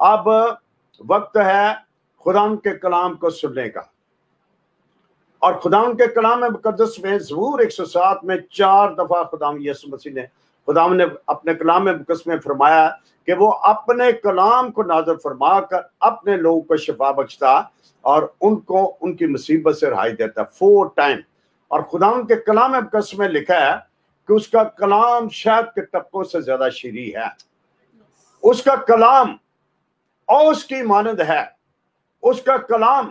اب وقت ہے خدا کے کلام کو سننے کا، اور خدا کے کلام مقدس میں زبور 107 میں 4 دفعہ خدا یسوع مسیح نے اپنے کلام مقدس میں فرمایا کہ وہ اپنے کلام کو نازل فرما کر اپنے لوگوں کو شفا بخشتا اور ان کو ان کی مصیبت سے رہائی دیتا 4 ٹائم۔ اور خدا کے کلام مقدس میں لکھا ہے کہ اس کا کلام شہد کے ٹپکوں سے زیادہ شیریں ہے، اس کا کلام اوس کی مانند ہے، اس کا کلام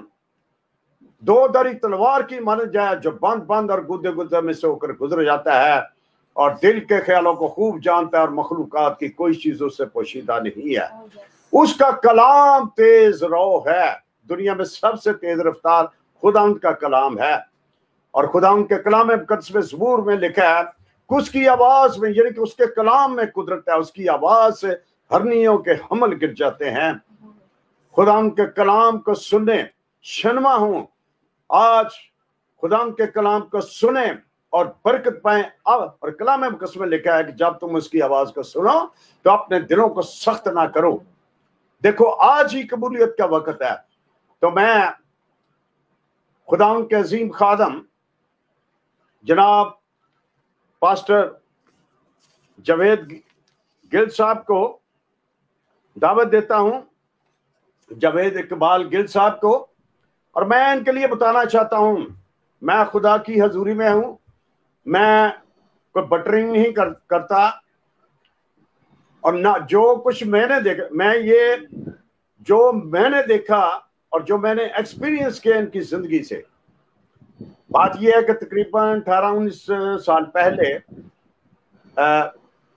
2 دھاری تلوار کی مانند ہے جو بند اور گودے گودے میں سے ہو کر گزر جاتا ہے اور دل کے خیالوں کو خوب جانتا ہے اور مخلوقات کی کوئی چیز اس سے پوشیدہ نہیں ہے۔ اس کا کلام تیز رو ہے، دنیا میں سب سے تیز رفتار خدا کا کلام ہے۔ اور خدا کے کلام مقدس میں زبور میں لکھا ہے کہ اس کی آواز میں، یعنی کہ اس کے کلام میں قدرت ہے، اس کی آواز سے ہرنیوں کے حمل گر جاتے ہیں۔ خدا کے کلام کو سنیں، شنوا ہوں، آج خدا کے کلام کو سنیں اور برکت پائیں۔ اور کلام مقدس میں لکھا ہے کہ جب تم اس کی آواز کو سنو تو اپنے دلوں کو سخت نہ کرو۔ دیکھو آج ہی قبولیت کا وقت ہے۔ تو میں خدا کے عظیم خادم جناب پاسٹر جاوید گل صاحب کو دعوت دیتا ہوں، جاوید اقبال گل صاحب کو، اور میں ان کے لیے بتانا چاہتا ہوں میں خدا کی حضوری میں ہوں، میں کوئی بٹرنگ نہیں کرتا، اور نہ جو کچھ میں نے دیکھا، جو میں نے دیکھا اور جو میں نے ایکسپیرینس کیا ان کی زندگی سے۔ بات یہ ہے کہ تقریباً 18-19 سال پہلے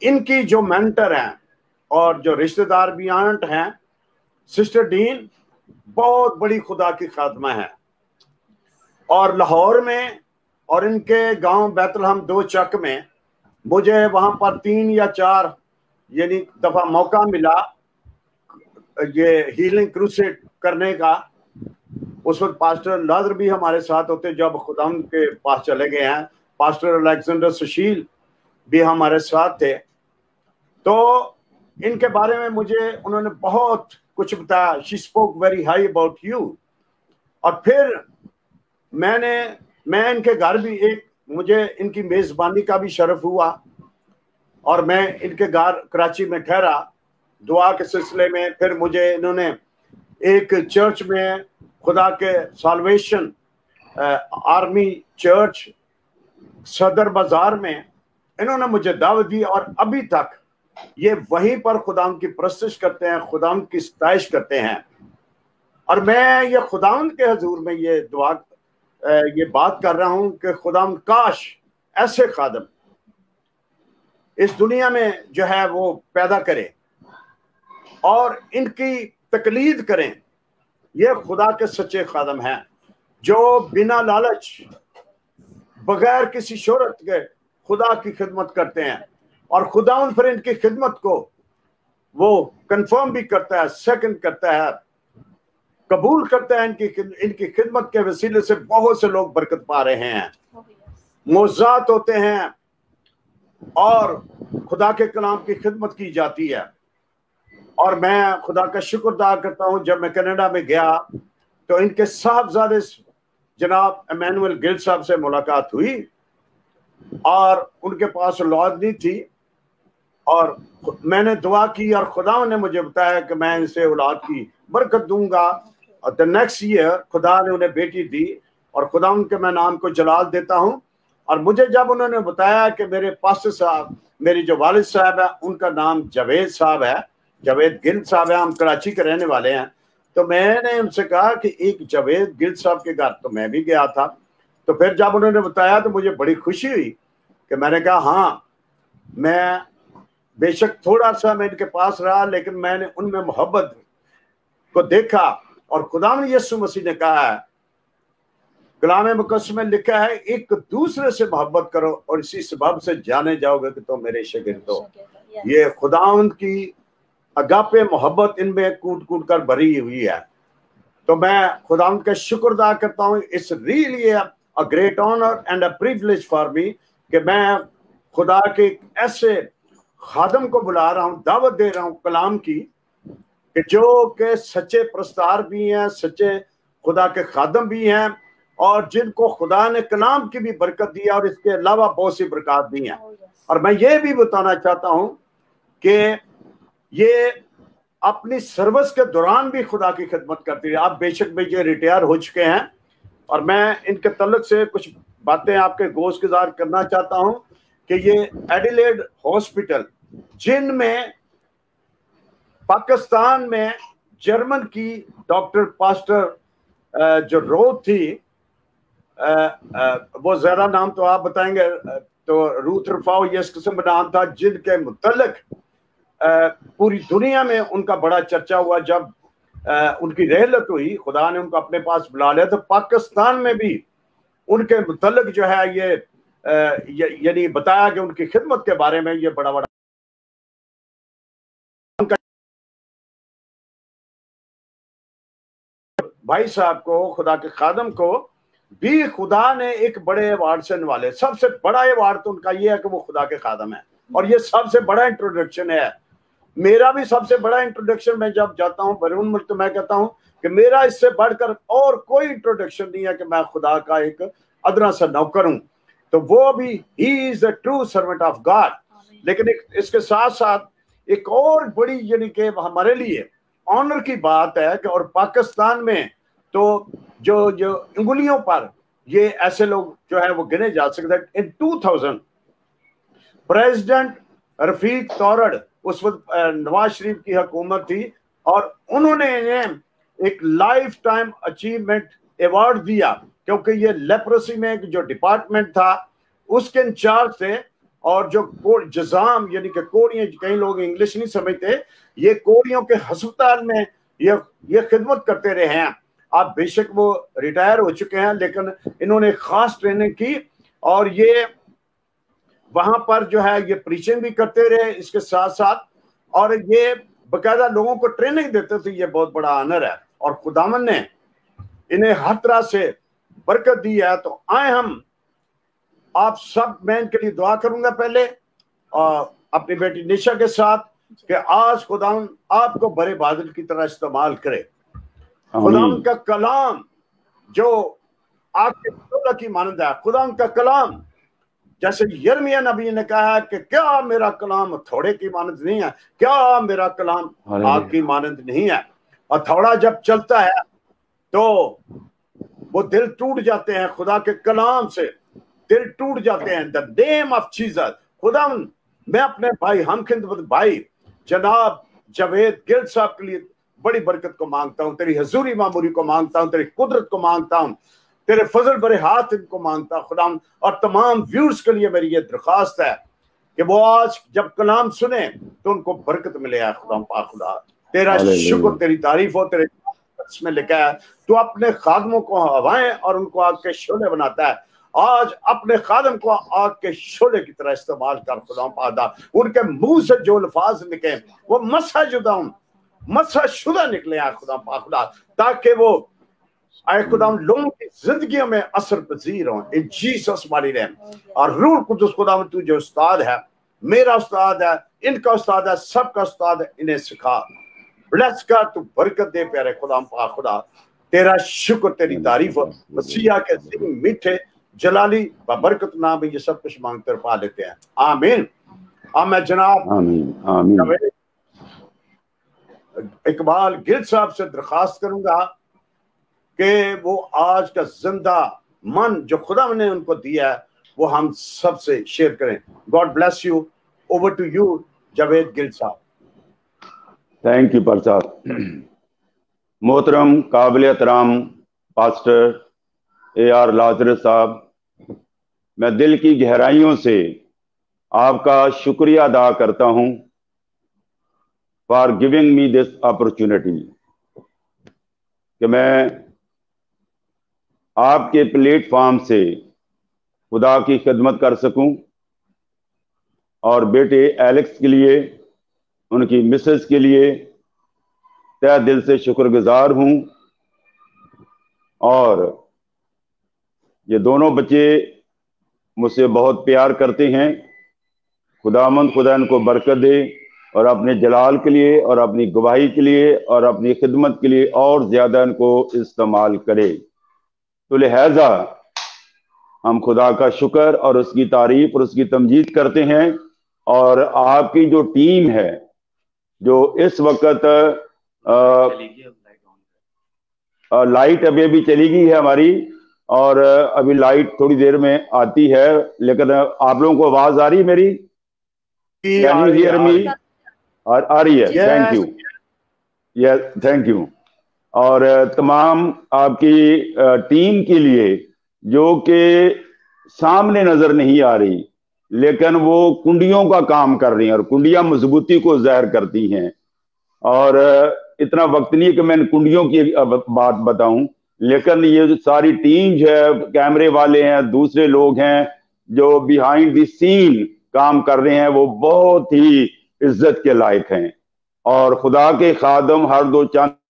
ان کی جو مینٹر ہیں اور جو رشتہ دار بھی آنٹ ہیں، سسٹر ڈین بہت بڑی خدا کی خادمہ ہے، اور لاہور میں اور ان کے گاؤں بیت الحم 2 چک میں مجھے وہاں پر 3 یا 4 یعنی دفعہ موقع ملا یہ ہیلنگ کروسیڈ کرنے کا۔ اس وقت پاسٹر ناظر بھی ہمارے ساتھ ہوتے، جب خدا کے پاس چلے گئے ہیں پاسٹر الیگزینڈر سشیل بھی ہمارے ساتھ تھے۔ تو ان کے بارے میں مجھے انہوں نے بہت کچھ بتایا، she spoke very high about you۔ اور پھر میں ان کے گھر بھی مجھے ان کی میزبانی کا بھی شرف ہوا، اور میں ان کے گھر کراچی میں ٹھہرا دعا کے سلسلے میں۔ پھر مجھے انہوں نے ایک چرچ میں خدا کے سالویشن آرمی چرچ صدر بازار میں انہوں نے مجھے دعوت دی، اور ابھی تک یہ وہیں پر خدا کی پرستش کرتے ہیں، خدا کی ستائش کرتے ہیں۔ اور میں یہ خدا کے حضور میں یہ بات کر رہا ہوں کہ خدا کاش ایسے خادم اس دنیا میں جو ہے وہ پیدا کرے اور ان کی تقلید کریں۔ یہ خدا کے سچے خادم ہیں جو بنا لالچ، بغیر کسی شہرت کے خدا کی خدمت کرتے ہیں، اور خدا پھر ان کی خدمت کو وہ کنفرم بھی کرتا ہے، سیکنڈ کرتا ہے، قبول کرتا ہے۔ ان کی خدمت کے وسیلے سے بہت سے لوگ برکت پا رہے ہیں، معجزات ہوتے ہیں، اور خدا کے کلام کی خدمت کی جاتی ہے۔ اور میں خدا کا شکر ادا کرتا ہوں، جب میں کینیڈا میں گیا تو ان کے صاحبزادے جناب ایمینول گل صاحب سے ملاقات ہوئی، اور ان کے پاس اولاد نہیں تھی، اور میں نے دعا کی اور خدا نے مجھے بتایا کہ میں ان سے اولاد کی برکت دوں گا۔ اور the next year خدا نے انہیں بیٹی دی، اور خدا ان کے میں نام کو جلال دیتا ہوں۔ اور مجھے جب انہوں نے بتایا کہ میرے پاسٹر صاحب، میری جو والد صاحب ہے ان کا نام جاوید صاحب ہے، جاوید گل صاحب ہے، ہم کراچی کے رہنے والے ہیں، تو میں نے ان سے کہا کہ ایک جاوید گل صاحب کے گھر تو میں بھی گیا تھا۔ تو پھر جب انہوں نے بتایا تو مجھے بڑی خوشی ہوئی کہ میں نے کہا ہاں، میں بے شک تھوڑا سا میں ان کے پاس رہا، لیکن میں نے ان میں محبت کو دیکھا۔ اور خدا نے یسوع مسیح نے کہا ہے، کلام مقدس میں لکھا ہے، ایک دوسرے سے محبت کرو اور اسی سبب سے جانے جاؤ گے کہ تم میرے شاگرد ہو۔ یہ خداوند کی اگاپے محبت ان میں کوٹ کوٹ کر بھری ہوئی ہے۔ تو میں خداوند کا شکر ادا کرتا ہوں۔ It's really a great honor and a privilege for me کہ میں خدا کے ایسے خادم کو بلا رہا ہوں، دعوت دے رہا ہوں کلام کی، کہ جو کہ سچے پرستار بھی ہیں, سچے خدا کے خادم بھی ہیں, اور جن کو خدا نے کلام کی بھی برکت دی ہے, اور اس کے علاوہ بہت سی برکات دی ہیں. اور میں یہ بھی بتانا چاہتا ہوں کہ یہ اپنی سروس کے دوران بھی خدا کی خدمت کرتی ہے. آپ بے شک بھی یہ ریٹائر ہو چکے ہیں, اور میں ان کے تعلق سے کچھ باتیں آپ کے گوش گزار کرنا چاہتا ہوں کہ یہ ایڈیلیڈ ہاسپٹل, جن میں پاکستان میں جرمن کی ڈاکٹر پاسٹر جو روت تھی, وہ زیادہ نام تو آپ بتائیں گے, تو روت رفاؤ یہ اس قسم کا نام تھا, جن کے متعلق پوری دنیا میں ان کا بڑا چرچا ہوا. جب ان کی رحلت ہوئی, خدا نے ان کو اپنے پاس بلا لیا, تو پاکستان میں بھی ان کے متعلق جو ہے یہ یعنی بتایا کہ ان کی خدمت کے بارے میں یہ بڑا بھائی صاحب کو, خدا کے خادم کو بھی خدا نے ایک بڑے ایوارڈ سے نوالے. سب سے بڑا ایوارڈ تو ان کا یہ ہے کہ وہ خدا کے خادم ہے, اور یہ سب سے بڑا انٹروڈکشن ہے. میرا بھی سب سے بڑا انٹروڈکشن, میں جب جاتا ہوں بیرون ملک تو میں کہتا ہوں کہ میرا اس سے بڑھ کر اور کوئی انٹروڈکشن نہیں ہے کہ میں خدا کا ایک ادنا سا نوکر ہوں. تو وہ بھی ہی is a true servant of God. لیکن اس کے ساتھ ساتھ ایک اور بڑی یعنی کہ ہمارے لیے آنر کی بات ہے کہ, اور پاکستان میں تو جو انگلیوں پر یہ ایسے لوگ جو ہے وہ گنے جا سکتے ہیں. ان 2000 پریزیڈنٹ رفیق تورڑ, اس وقت نواز شریف کی حکومت تھی, اور انہوں نے انہیں ایک لائف ٹائم اچیومنٹ ایوارڈ دیا, کیونکہ یہ لیپروسی میں جو ڈپارٹمنٹ تھا اس کے انچارج تھے. اور جو جزام یعنی کہ کوڑیاں, کئی لوگ انگلش نہیں سمجھتے, یہ کوڑیوں کے ہسپتال میں یہ خدمت کرتے رہے ہیں. آپ بے شک وہ ریٹائر ہو چکے ہیں, لیکن انہوں نے خاص ٹریننگ کی, اور یہ وہاں پر جو ہے یہ پریچنگ بھی کرتے رہے اس کے ساتھ ساتھ, اور یہ باقاعدہ لوگوں کو ٹریننگ دیتے تھے. یہ بہت بڑا آنر ہے, اور خداوند نے انہیں ہر طرح سے برکت دی ہے. تو آئے ہم آپ سب, میں ان کے لیے دعا کروں گا پہلے اپنی بیٹی نشا کے ساتھ, کہ آج خداوند آپ کو برے بادل کی طرح استعمال کرے. خداوند کا کلام جو آگ کے شعلہ کی مانند ہے, خداوند کا کلام جیسے یرمیہ نبی نے کہا کہ کیا میرا کلام تھوڑے کی مانند نہیں ہے, کیا میرا کلام آگ کی مانند نہیں ہے. اور تھوڑا جب چلتا ہے تو وہ دل ٹوٹ جاتے ہیں, خدا کے کلام سے دل ٹوٹ جاتے ہیں. دا نیم آف جیزس. خداوند میں اپنے بھائی ہم خدمت بھائی جناب جاوید گل صاحب کے لیے بڑی برکت کو مانگتا ہوں, تیری حضوری معموری کو مانگتا ہوں, تیری قدرت کو مانگتا ہوں, تیرے فضل برے ہاتھ ان کو مانگتا ہوں خدا. اور تمام ویورز کے لیے میری یہ درخواست ہے کہ وہ آج جب کلام سنیں تو ان کو برکت ملے. ہے خدا پاک, خدا تیرا شکر, تیری تعریف ہو. تیرے اس میں لکھا ہے تو اپنے خادموں کو ہوائیں اور ان کو آگ کے شعلے بناتا ہے. آج اپنے خادم کو آگ کے شعلے کی طرح استعمال کر خدا پاک. ان کے منہ سے جو الفاظ نکلے وہ مسح شدہ نکلے ہیں خدا پاک, تاکہ وہ اے خدا لوگوں کی زندگیوں میں اثر پذیر ہوں ان جیسس مائی نیم. اور روح القدس خدا تو جو استاد ہے, میرا استاد ہے, ان کا استاد ہے, سب کا استاد ہے, انہیں سکھا, بلیس کر, تو برکت دے پیارے خدا پاک. خدا تیرا شکر, تیری تعریف ہو. مسیح کے میٹھے جلالی برکت نام میں یہ سب کچھ مانگتے پا لیتے ہیں, آمین. اب میں جناب اقبال گل صاحب سے درخواست کروں گا کہ وہ آج کا زندہ من جو خدا نے ان کو دیا ہے وہ ہم سب سے شیئر کریں. God bless you. Over to you Javed Gill صاحب. تھینک یو پرچار. محترم قابل احترام پاسٹر اے آر لازرس صاحب, میں دل کی گہرائیوں سے آپ کا شکریہ ادا کرتا ہوں for giving me this opportunity کہ میں آپ کے پلیٹ فارم سے خدا کی خدمت کر سکوں, اور بیٹے ایلیکس کے لیے, ان کی مسز کے لیے تہ دل سے شکر گزار ہوں. اور یہ دونوں بچے مجھ سے بہت پیار کرتے ہیں. خداوند خدا ان کو برکت دے اور اپنے جلال کے لیے اور اپنی گواہی کے لیے اور اپنی خدمت کے لیے اور زیادہ ان کو استعمال کرے۔ تو لہذا ہم خدا کا شکر اور اس کی تعریف اور اس کی تمجید کرتے ہیں، اور آپ کی جو ٹیم ہے جو اس وقت لائٹ ابھی چلی گئی ہے ہماری، اور ابھی لائٹ تھوڑی دیر میں آتی ہے، لیکن آپ لوگوں کو آواز آ رہی ہے میری؟ Can you hear me؟ آ رہی ہے، thank you, yes thank you. اور تمام آپ کی ٹیم کے لیے جو کہ سامنے نظر نہیں آ رہی لیکن وہ کنڈیوں کا کام کر رہی ہیں، اور کنڈیاں مضبوطی کو ظاہر کرتی ہیں، اور اتنا وقت نہیں ہے کہ میں ان کنڈیوں کی بات بتاؤں، لیکن یہ جو ساری ٹیم جو ہے، کیمرے والے ہیں، دوسرے لوگ ہیں جو بیہائنڈ دی سین کام کر رہے ہیں، وہ بہت ہی عزت کے لائق ہیں، اور خدا کے خادم ہر دو چند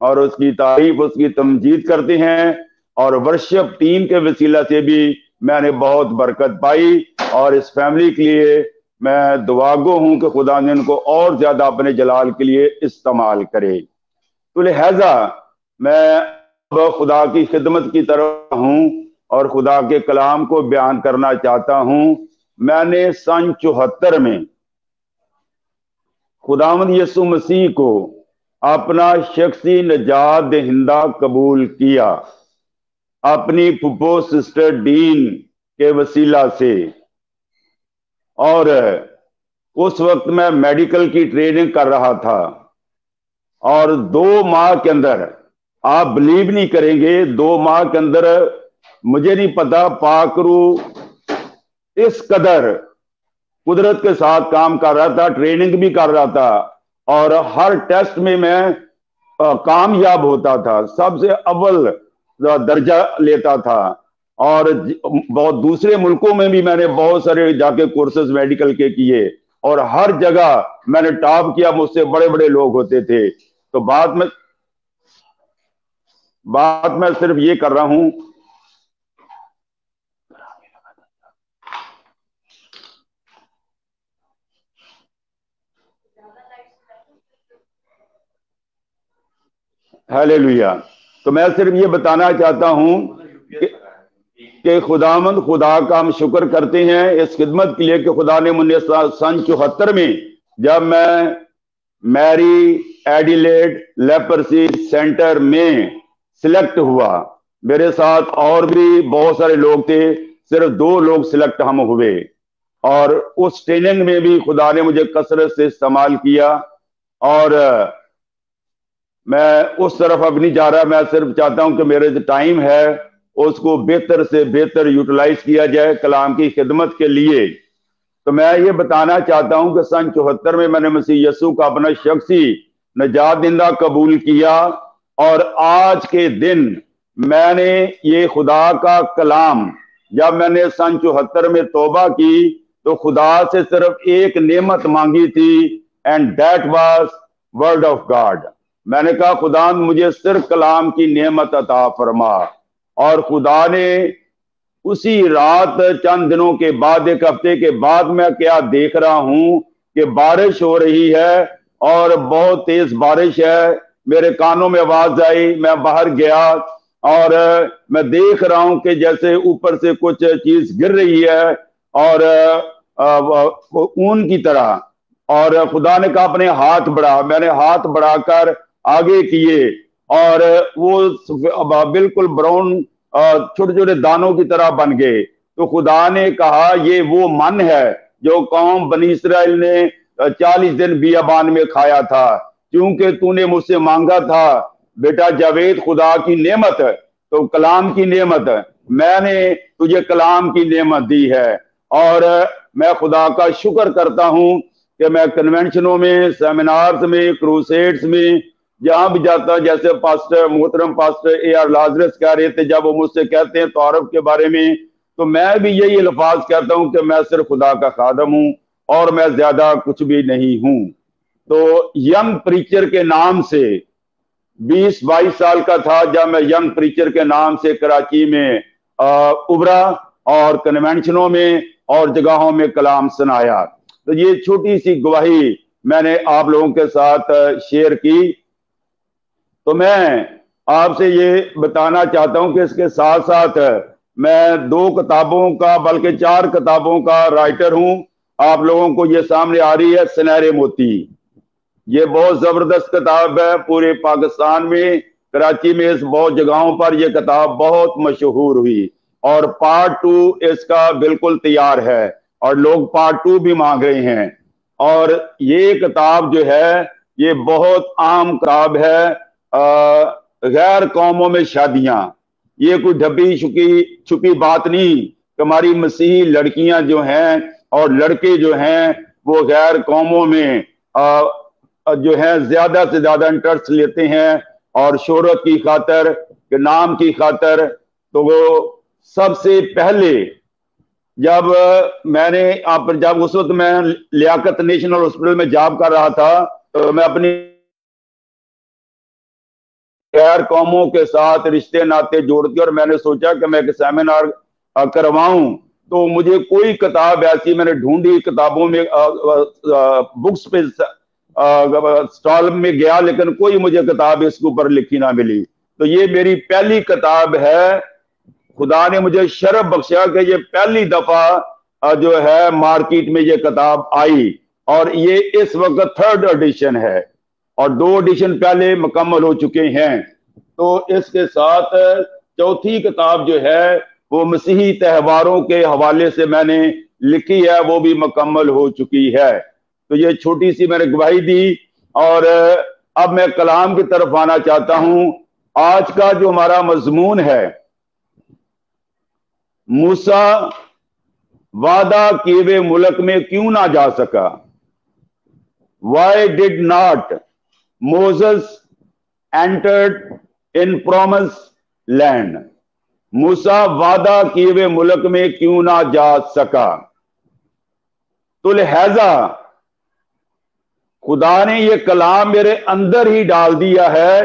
اور اس کی تعریف اس کی تمجید کرتے ہیں، اور ورشپ ٹیم کے وسیلہ سے بھی میں نے بہت برکت پائی، اور اس فیملی کے لیے میں دعا گو ہوں کہ خدا نے ان کو اور زیادہ اپنے جلال کے لیے استعمال کرے۔ تو لہذا میں خدا کی خدمت کی طرف ہوں اور خدا کے کلام کو بیان کرنا چاہتا ہوں۔ میں نے سن 74 میں خداوند یسوع مسیح کو اپنا شخصی نجات دہندہ قبول کیا اپنی پھپھو سسٹر ڈین کے وسیلہ سے، اور اس وقت میں میڈیکل کی ٹریننگ کر رہا تھا، اور 2 ماہ کے اندر آپ بلیو نہیں کریں گے، 2 ماہ کے اندر مجھے نہیں پتا پاک روح اس قدر قدرت کے ساتھ کام کر رہا تھا، ٹریننگ بھی کر رہا تھا، اور ہر ٹیسٹ میں کامیاب ہوتا تھا، سب سے اول درجہ لیتا تھا، اور بہت دوسرے ملکوں میں بھی میں نے بہت سارے جا کے کورسز میڈیکل کے کیے، اور ہر جگہ میں نے ٹاپ کیا، مجھ سے بڑے بڑے لوگ ہوتے تھے۔ تو بات میں صرف یہ کر رہا ہوں ہیلیلویا۔ تو میں صرف یہ بتانا چاہتا ہوں کہ خداوند خدا کا ہم شکر کرتے ہیں اس خدمت کے لیے کہ خدا نے مجھے سن 74 میں جب میں میری ایڈیلیڈ لیپرسی سینٹر میں سلیکٹ ہوا، میرے ساتھ اور بھی بہت سارے لوگ تھے، صرف 2 لوگ سلیکٹ ہم ہوئے، اور اس ٹریننگ میں بھی خدا نے مجھے کثرت سے استعمال کیا، اور میں اس طرف اب نہیں جا رہا، میں صرف چاہتا ہوں کہ میرے جو ٹائم ہے اس کو بہتر سے بہتر یوٹیلائز کیا جائے کلام کی خدمت کے لیے۔ تو میں یہ بتانا چاہتا ہوں کہ سن 74 میں نے مسیح یسوع کا اپنا شخصی نجات دہندہ قبول کیا، اور آج کے دن میں نے یہ خدا کا کلام جب میں نے سن 74 میں توبہ کی تو خدا سے صرف ایک نعمت مانگی تھی، and that was word of God. میں نے کہا خدا مجھے صرف کلام کی نعمت عطا فرما، اور خدا نے اسی رات چند دنوں کے بعد، 1 ہفتے کے بعد میں کیا دیکھ رہا ہوں کہ بارش ہو رہی ہے، اور بہت تیز بارش ہے، میرے کانوں میں آواز آئی، میں باہر گیا اور میں دیکھ رہا ہوں کہ جیسے اوپر سے کچھ چیز گر رہی ہے، اور اون کی طرح، اور خدا نے کہا اپنے ہاتھ بڑھا، میں نے ہاتھ بڑھا کر آگے کیے، اور وہ بالکل براؤن چھوٹے چھوٹے دانوں کی طرح بن گئے۔ تو خدا نے کہا یہ وہ من ہے جو قوم بنی اسرائیل نے 40 دن بیابان میں کھایا تھا، کیونکہ تو نے مجھ سے مانگا تھا بیٹا جاوید خدا کی نعمت، تو کلام کی نعمت، میں نے تجھے کلام کی نعمت دی ہے، اور میں خدا کا شکر کرتا ہوں کہ میں کنونشنوں میں، سیمینارز میں، کروسیڈز میں جہاں بھی جاتا، جیسے محترم پاسٹر AR لازرس کہہ رہے تھے جب وہ مجھ سے کہتے ہیں تعارف کے بارے میں، تو میں بھی یہی الفاظ کہتا ہوں کہ میں صرف خدا کا خادم ہوں اور میں زیادہ کچھ بھی نہیں ہوں۔ تو ینگ پریچر کے نام سے 20-22 سال کا تھا جب میں ینگ پریچر کے نام سے کراچی میں ابھرا، اور کنونشنوں میں اور جگہوں میں کلام سنایا۔ تو یہ چھوٹی سی گواہی میں نے آپ لوگوں کے ساتھ شیئر کی۔ تو میں آپ سے یہ بتانا چاہتا ہوں کہ اس کے ساتھ ساتھ میں 2 کتابوں کا بلکہ 4 کتابوں کا رائٹر ہوں۔ آپ لوگوں کو یہ سامنے آ رہی ہے سنہرے موتی، یہ بہت زبردست کتاب ہے، پورے پاکستان میں، کراچی میں اس بہت جگہوں پر یہ کتاب بہت مشہور ہوئی، اور پارٹ 2 اس کا بالکل تیار ہے اور لوگ پارٹ 2 بھی مانگ رہے ہیں۔ اور یہ کتاب جو ہے یہ بہت عام کتاب ہے، غیر قوموں میں شادیاں، یہ کوئی ڈھبی چھپی بات نہیں کہ ہماری مسیحی لڑکیاں جو ہیں اور لڑکے جو ہیں وہ غیر قوموں میں جو ہے زیادہ سے زیادہ انٹرسٹ لیتے ہیں، اور شہرت کی خاطر کہ نام کی خاطر۔ تو وہ سب سے پہلے جب میں نے جب اس وقت میں لیاقت نیشنل ہاسپٹل میں جاب کر رہا تھا، تو میں اپنی غیر قوموں کے ساتھ رشتے ناطے جوڑتی، اور میں نے سوچا کہ میں ایک سیمینار کرواؤں۔ تو مجھے کوئی کتاب ایسی میں نے ڈھونڈی، کتابوں میں بکس پہ سٹال میں گیا، لیکن کوئی مجھے کتاب اس کے اوپر لکھی نہ ملی۔ تو یہ میری پہلی کتاب ہے، خدا نے مجھے شرف بخشا کہ یہ پہلی دفعہ جو ہے مارکیٹ میں یہ کتاب آئی، اور یہ اس وقت 3rd ایڈیشن ہے، اور 2 ایڈیشن پہلے مکمل ہو چکے ہیں۔ تو اس کے ساتھ 4تھی کتاب جو ہے وہ مسیحی تہواروں کے حوالے سے میں نے لکھی ہے، وہ بھی مکمل ہو چکی ہے۔ تو یہ چھوٹی سی میں نے گواہی دی، اور اب میں کلام کی طرف آنا چاہتا ہوں۔ آج کا جو ہمارا مضمون ہے، موسیٰ وعدہ کیے ہوئے ملک میں کیوں نہ جا سکا؟ Why did not Moses entered in promised land? موسیٰ وعدہ کیے ہوئے ملک میں کیوں نہ جا سکا؟ تو لہذا خدا نے یہ کلام میرے اندر ہی ڈال دیا ہے،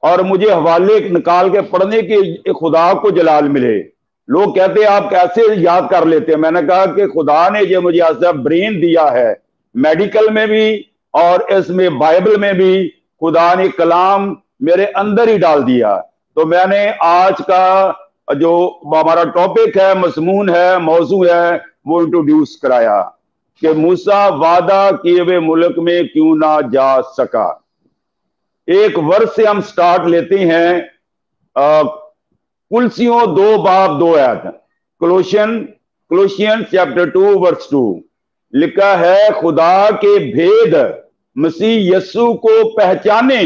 اور مجھے حوالے نکال کے پڑھنے کے خدا کو جلال ملے۔ لوگ کہتے ہیں آپ کیسے یاد کر لیتے ہیں؟ میں نے کہا کہ خدا نے یہ مجھے ایسا برین دیا ہے، میڈیکل میں بھی اور اس میں بائبل میں بھی خدا نے کلام میرے اندر ہی ڈال دیا۔ تو میں نے آج کا جو ہمارا ٹاپک ہے، مضمون ہے، موضوع ہے، وہ انٹروڈیوس کرایا کہ موسیٰ وعدہ کیے ہوئے ملک میں کیوں نہ جا سکا۔ ایک ورس سے ہم سٹارٹ لیتے ہیں، کلسیوں 2 باب 2 آیت، کولوسین چیپٹر 2 ورس 2 لکھا ہے، خدا کے بھید مسیح یسوع کو پہچانے،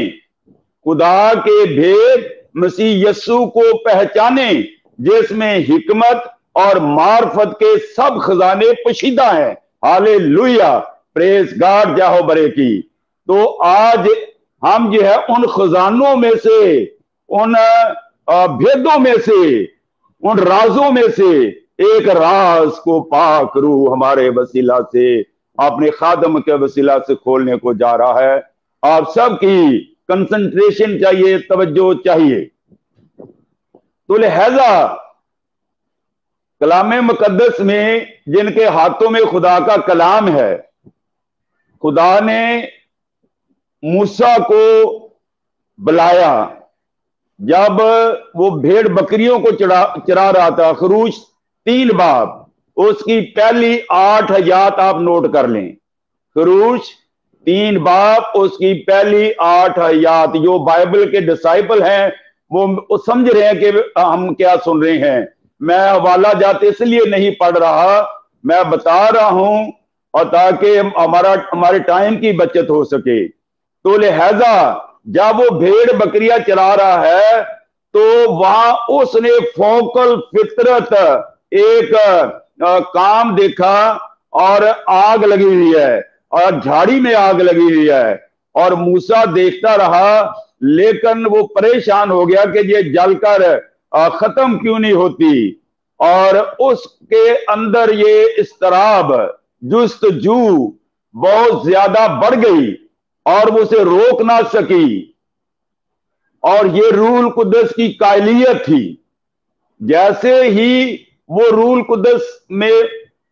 خدا کے بھید مسیح یسوع کو پہچانے، جس میں حکمت اور معرفت کے سب خزانے پوشیدہ ہیں۔ ہالےلویا، پریز گاڈ، جاہو برے کی۔ تو آج ہم جو ہے ان خزانوں میں سے، ان بھیدوں میں سے، ان رازوں میں سے ایک راز کو پاک روح ہمارے وسیلہ سے، اپنے خادم کے وسیلہ سے کھولنے کو جا رہا ہے۔ آپ سب کی کنسنٹریشن چاہیے، توجہ چاہیے۔ تو لہذا کلام مقدس میں جن کے ہاتھوں میں خدا کا کلام ہے، خدا نے موسیٰ کو بلایا جب وہ بھیڑ بکریوں کو چرا رہا تھا۔ خروج 3 باب، اس کی پہلی 8 آیات آپ نوٹ کر لیں۔ خروج 3 باب، اس کی پہلی 8 آیات۔ جو بائبل کے ڈسائپل ہیں وہ سمجھ رہے ہیں کہ ہم کیا سن رہے ہیں۔ میں حوالہ جات اس لیے نہیں پڑھ رہا، میں بتا رہا ہوں، اور تاکہ ہمارے ٹائم کی بچت ہو سکے۔ تو لہذا جب وہ بھیڑ بکریاں چرا رہا ہے تو وہاں اس نے فوق الفطرت ایک کام دیکھا، اور آگ لگی ہوئی ہے، اور جھاڑی میں آگ لگی ہوئی ہے، اور موسیٰ دیکھتا رہا، لیکن وہ پریشان ہو گیا کہ یہ جل کر ختم کیوں نہیں ہوتی، اور اس کے اندر یہ اضطراب، جستجو بہت زیادہ بڑھ گئی، اور وہ اسے روک نہ سکی۔ اور یہ روح القدس کی قائلیت تھی۔ جیسے ہی وہ روح القدس میں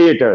8,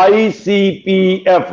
ICPF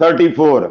34।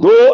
2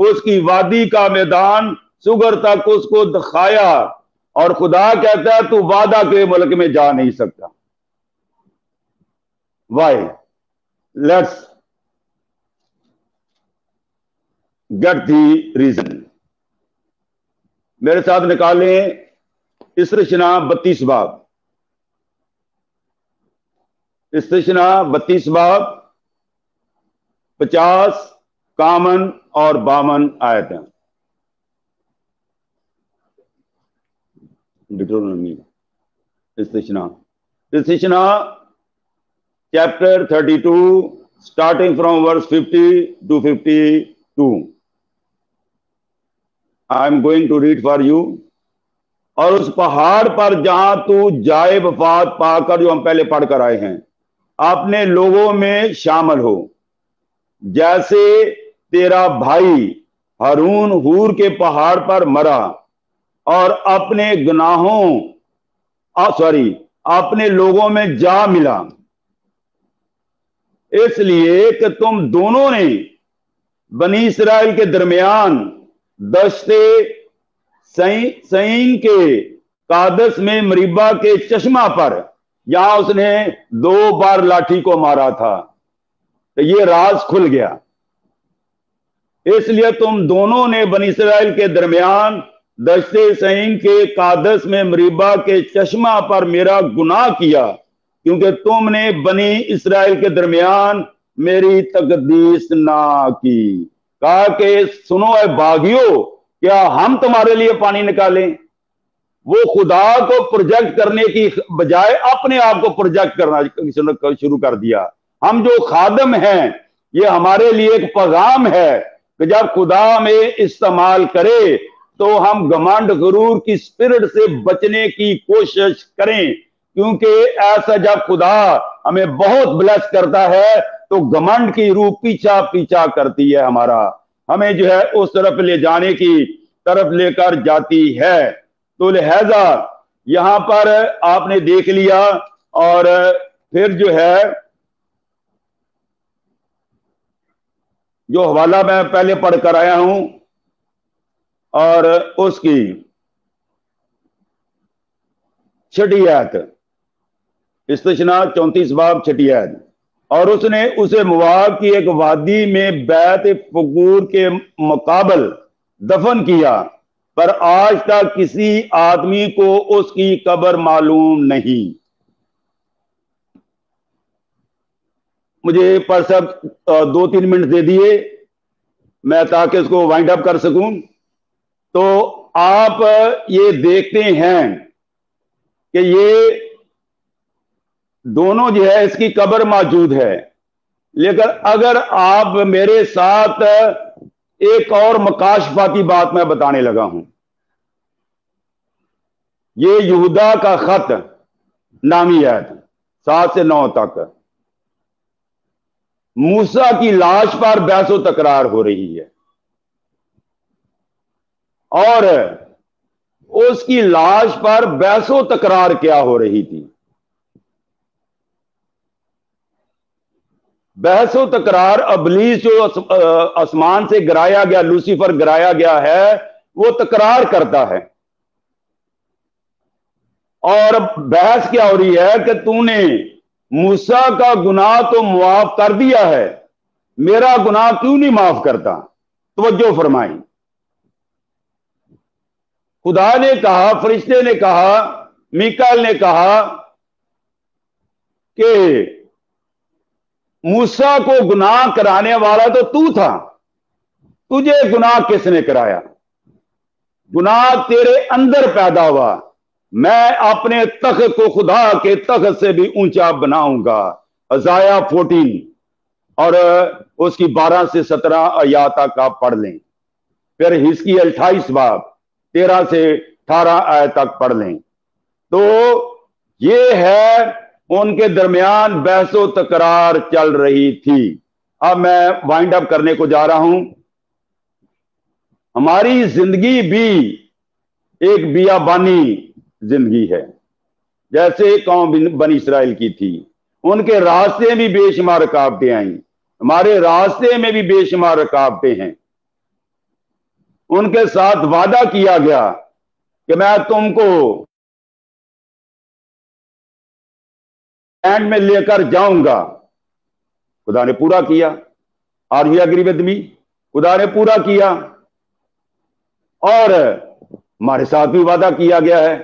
اس کی وادی کا میدان سگر تک اس کو دکھایا، اور خدا کہتا ہے تو وعدہ کے ملک میں جا نہیں سکتا. Why? Let's get the reason. میرے ساتھ نکالیں استثنا 32 باب. استثنا 32 باب 50 51 اور 52 آیتیں. ڈیٹرونومی استثنا chapter 32 starting from verse 50 to 52. I am going to read for you. اور اس پہاڑ پر جہاں تو جائے وفات پا کر، جو ہم پہلے پڑھ کر آئے ہیں، اپنے لوگوں میں شامل ہو، جیسے تیرا بھائی ہارون ہور کے پہاڑ پر مرا اور اپنے اپنے لوگوں میں جا ملا، اس لیے کہ تم دونوں نے بنی اسرائیل کے درمیان دشت سین کے قادس میں مریبا کے چشمہ پر، جہاں اس نے 2 بار لاٹھی کو مارا تھا، تو یہ راز کھل گیا. اس لیے تم دونوں نے بنی اسرائیل کے درمیان دشت سین کے قادس میں مریبا کے چشمہ پر میرا گناہ کیا، کیونکہ تم نے بنی اسرائیل کے درمیان میری تقدیس نہ کی. کہا کہ سنو اے باغیو، کیا ہم تمہارے لیے پانی نکالیں؟ وہ خدا کو پروجیکٹ کرنے کی بجائے اپنے آپ کو پروجیکٹ کرنا شروع کر دیا. ہم جو خادم ہیں، یہ ہمارے لیے ایک پیغام ہے کہ جب خدا ہمیں استعمال کرے تو ہم گھمنڈ غرور کی اسپرٹ سے بچنے کی کوشش کریں، کیونکہ ایسا جب خدا ہمیں بہت بلیس کرتا ہے تو گھمنڈ کی روح پیچھا پیچھا کرتی ہے، ہمیں جو ہے اس طرف لے جانے کی طرف لے کر جاتی ہے. تو لہذا یہاں پر آپ نے دیکھ لیا، اور پھر جو ہے جو حوالہ میں پہلے پڑھ کر آیا ہوں، اور اس کی 6 آیت، استثنا 34 باب 6 آیت. اور اس نے اسے مواب کی ایک وادی میں بیت فگور کے مقابل دفن کیا، پر آج تک کسی آدمی کو اس کی قبر معلوم نہیں. مجھے پر سب 2-3 منٹ دے دیے میں تاکہ اس کو وائنڈ اپ کر سکوں. تو آپ یہ دیکھتے ہیں کہ یہ دونوں جو ہے اس کی قبر موجود ہے، لیکن اگر آپ میرے ساتھ ایک اور مکاشفاتی بات میں بتانے لگا ہوں. یہ یہودا کا خط نامی ہے 7 سے 9 تک، موسیٰ کی لاش پر بحث و تکرار ہو رہی ہے، اور اس کی لاش پر بحث و تکرار کیا ہو رہی تھی؟ بحث و تکرار ابلیس جو آسمان سے گرایا گیا، لوسیفر گرایا گیا ہے، وہ تکرار کرتا ہے. اور بحث کیا ہو رہی ہے کہ تو نے موسیٰ کا گناہ تو معاف کر دیا ہے، میرا گناہ کیوں نہیں معاف کرتا؟ توجہ فرمائیں. خدا نے کہا، فرشتے نے کہا، میکائیل نے کہا کہ موسیٰ کو گناہ کرانے والا تو تھا، تجھے گناہ کس نے کرایا؟ گناہ تیرے اندر پیدا ہوا، میں اپنے تخت کو خدا کے تخت سے بھی اونچا بناؤں گا. ازایا 14 اور اس کی 12 سے 17 آیات تک آپ پڑھ لیں. پھر حزقیل 28 باب 13 سے 18 آیت تک پڑھ لیں. تو یہ ہے ان کے درمیان بحث و تکرار چل رہی تھی. اب میں وائنڈ اپ کرنے کو جا رہا ہوں. ہماری زندگی بھی ایک بیابانی زندگی ہے، جیسے قوم بنی اسرائیل کی تھی. ان کے راستے میں بے شمار رکاوٹیں آئیں، ہمارے راستے میں بھی بے شمار رکاوٹیں ہیں. ان کے ساتھ وعدہ کیا گیا کہ میں تم کو لینڈ میں لے کر جاؤں گا. خدا نے پورا کیا. Are you agree with me? خدا نے پورا کیا. اور ہمارے ساتھ بھی وعدہ کیا گیا ہے,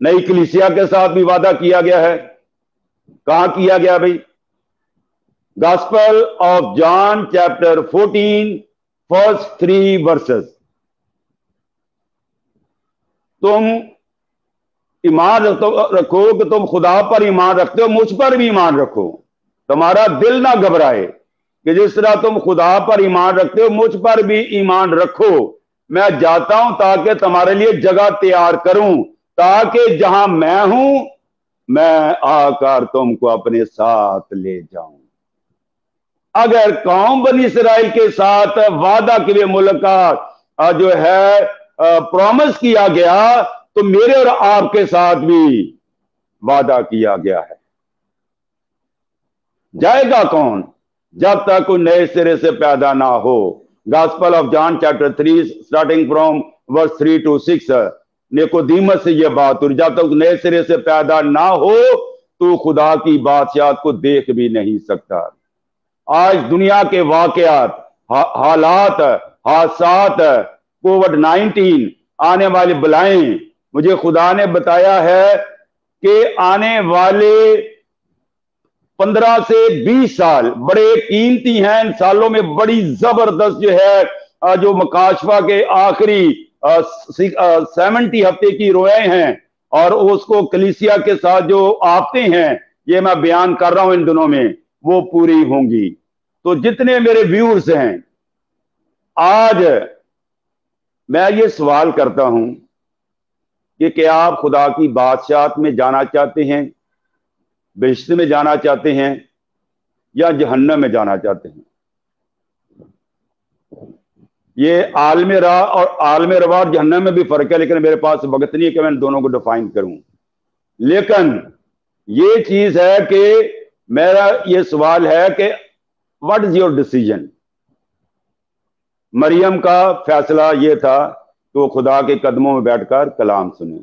نئی کلیسیا کے ساتھ بھی وعدہ کیا گیا ہے. کہاں کیا گیا بھائی؟ Gospel of John chapter 14 first 3 verses. تم ایمان رکھو کہ تم خدا پر ایمان رکھتے ہو, مجھ پر بھی ایمان رکھو. تمہارا دل نہ گھبرائے کہ جس طرح تم خدا پر ایمان رکھتے ہو مجھ پر بھی ایمان رکھو. میں جاتا ہوں تاکہ تمہارے لیے جگہ تیار کروں, تاکہ جہاں میں ہوں میں آ کر تم کو اپنے ساتھ لے جاؤں. اگر قوم بنی اسرائیل کے ساتھ وعدہ کے لیے ملک کا جو ہے پرومس کیا گیا, تو میرے اور آپ کے ساتھ بھی وعدہ کیا گیا ہے. جائے گا کون جب تک کوئی نئے سرے سے پیدا نہ ہو. Gospel of John chapter 3 starting from verse 3 to 6. Nicodemus سے یہ بات ہوئی, جب تک نئے سرے سے پیدا نہ ہو تو خدا کی بادشاہت کو دیکھ بھی نہیں سکتا. آج دنیا کے واقعات, حالات, حادثات, کووڈ-19, آنے والی بلائیں, مجھے خدا نے بتایا ہے کہ آنے والے 15 سے 20 سال بڑے قیمتی ہیں. ان سالوں میں بڑی زبردست جو ہے جو مکاشفہ کے آخری 70 ہفتے کی روئے ہیں, اور اس کو کلیسیا کے ساتھ جو آفتے ہیں یہ میں بیان کر رہا ہوں ان دنوں میں, وہ پوری ہوں گی. تو جتنے میرے ویورز ہیں, آج میں یہ سوال کرتا ہوں کہ کیا آپ خدا کی بادشاہت میں جانا چاہتے ہیں, بہشت میں جانا چاہتے ہیں, یا جہنم میں جانا چاہتے ہیں؟ یہ عالم راہ اور عالم روا اور جہنم میں بھی فرق ہے, لیکن میرے پاس وقت نہیں ہے کہ میں ان دونوں کو ڈیفائن کروں. لیکن یہ چیز ہے کہ میرا یہ سوال ہے کہ واٹ از یور ڈیسیژن؟ مریم کا فیصلہ یہ تھا کہ وہ خدا کے قدموں میں بیٹھ کر کلام سنے.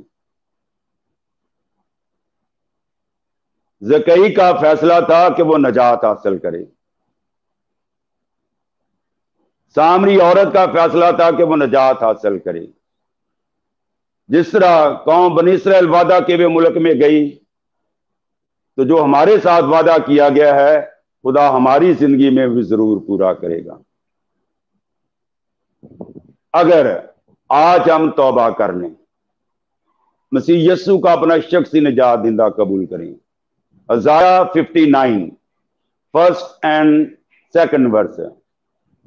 زکئی کا فیصلہ تھا کہ وہ نجات حاصل کرے. سامری عورت کا فیصلہ تھا کہ وہ نجات حاصل کرے. جس طرح قوم بنی اسرائیل وعدہ کے ہوئے ملک میں گئی, تو جو ہمارے ساتھ وعدہ کیا گیا ہے خدا ہماری زندگی میں بھی ضرور پورا کرے گا, اگر آج ہم توبہ کر لیں, مسیح یسوع کا اپنا شخصی نجات دہندہ قبول کریں. ازائیا 59 فرسٹ اینڈ سیکنڈ ورس.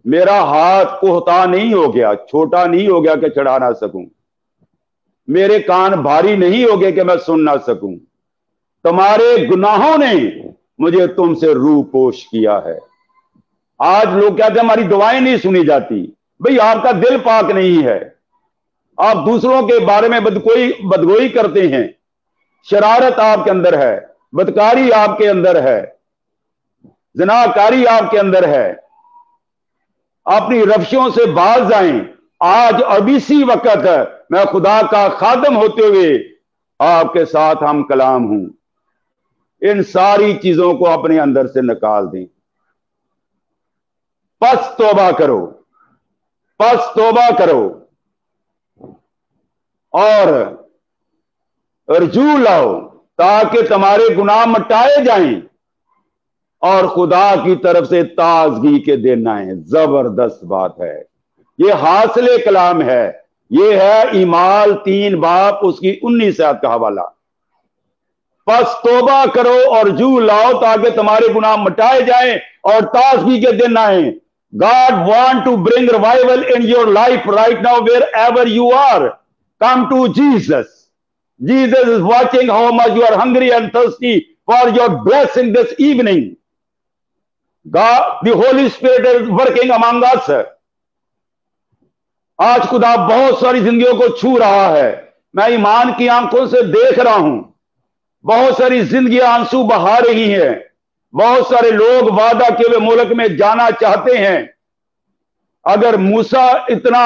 میرا ہاتھ کوہتا نہیں ہو گیا, چھوٹا نہیں ہو گیا کہ چڑھا نہ سکوں, میرے کان بھاری نہیں ہو گئے کہ میں سن نہ سکوں. تمہارے گناہوں نے مجھے تم سے روح پوش کیا ہے. آج لوگ کہتے ہیں ہماری دعائیں نہیں سنی جاتی. بھئی آپ کا دل پاک نہیں ہے, آپ دوسروں کے بارے میں بدگوئی کرتے ہیں, شرارت آپ کے اندر ہے, بدکاری آپ کے اندر ہے, زناکاری آپ کے اندر ہے. اپنی روشوں سے باز آئیں. آج اب اسی وقت میں خدا کا خادم ہوتے ہوئے آپ کے ساتھ ہم کلام ہوں. ان ساری چیزوں کو اپنے اندر سے نکال دیں. پس توبہ کرو, پس توبہ کرو اور رجوع لاؤ تاکہ تمہارے گناہ مٹائے جائیں اور خدا کی طرف سے تازگی کے دن آئیں. زبردست بات ہے. یہ حاصل کلام ہے. یہ ہے ایمال 3 باب اس کی 19 آیت کا حوالہ. پس توبہ کرو اور رجوع لاؤ تاکہ تمہارے گناہ مٹائے جائیں اور تازگی کے دن آئیں. God want to bring revival in your life right now wherever you are. Come to Jesus. Jesus is watching how much you are hungry and thirsty for your blessing this evening. God, the Holy Spirit is working among us. آج خدا بہت ساری زندگیوں کو چھو رہا ہے. میں ایمان کی آنکھوں سے دیکھ رہا ہوں. بہت ساری زندگیاں آنسو بہا رہی ہیں. بہت سارے لوگ وعدہ کے ہوئے ملک میں جانا چاہتے ہیں. اگر موسیٰ اتنا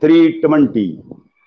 3:20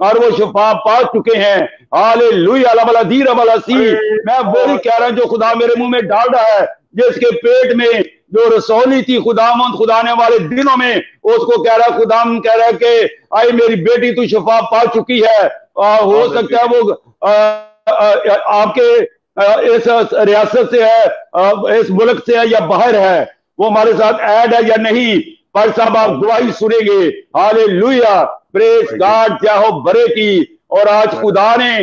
اور وہ شفا پا چکے ہیں. ہاللویا لبلدیر بلسی. میں وہی کہہ رہا ہوں جو خدا میرے منہ میں ڈال رہا ہے, جس کے پیٹ میں جو رسولی تھی خدا نے والے دنوں میں اس کو کہہ رہا ہے, خدا کہہ رہا ہے کہ آئی میری بیٹی تو شفا پا چکی ہے. ہو سکتا ہے وہ آپ کے اس ریاست سے ہے, اس ملک سے ہے یا باہر ہے, وہ ہمارے ساتھ ایڈ ہے یا نہیں. پر صاحب آپ گواہی سنیں گے. ہاللویا پریز گاڈ, کیا ہو برے کی. اور آج خدا نے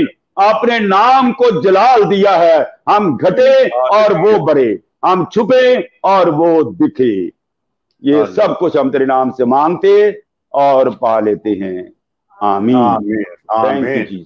اپنے نام کو جلال دیا ہے. ہم گھٹے اور وہ بڑے, ہم چھپے اور وہ دکھے. یہ سب کچھ ہم تیرے نام سے مانگتے اور پا لیتے ہیں. آمین. آمین.